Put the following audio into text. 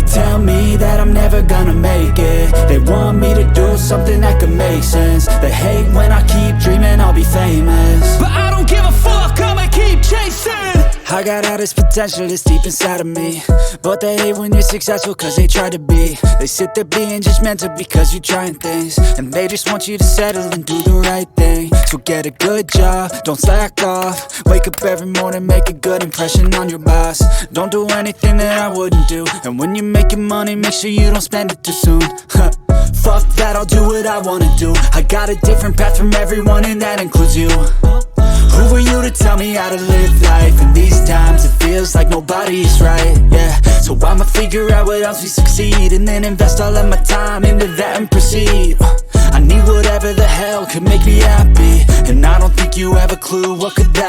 tell me that I'm never gonna make it. They want me to do something that could make sense. They hate when I keep dreaming I'll be famous, but I don't give a fuck, I'ma keep chasing. I got all this potential that's deep inside of me, but they hate when you're successful cause they try to be. They sit there being judgmental because you're trying things, and they just want you to settle and do the right thing. So get a good job, don't slack off. Wake up every morning, make a good impression on your boss. Don't do anything that I wouldn't do, and when you're making money, make sure you don't spend it too soon. Fuck that, I'll do what I wanna do. I got a different path from everyone, and that includes you. Who are you to tell me how to live life? In these times it feels like nobody's right, yeah. So I'ma figure out what else we succeed, and then invest all of my time into that and proceed. I need whatever the hell could make me happy, and I don't think you have a clue what could that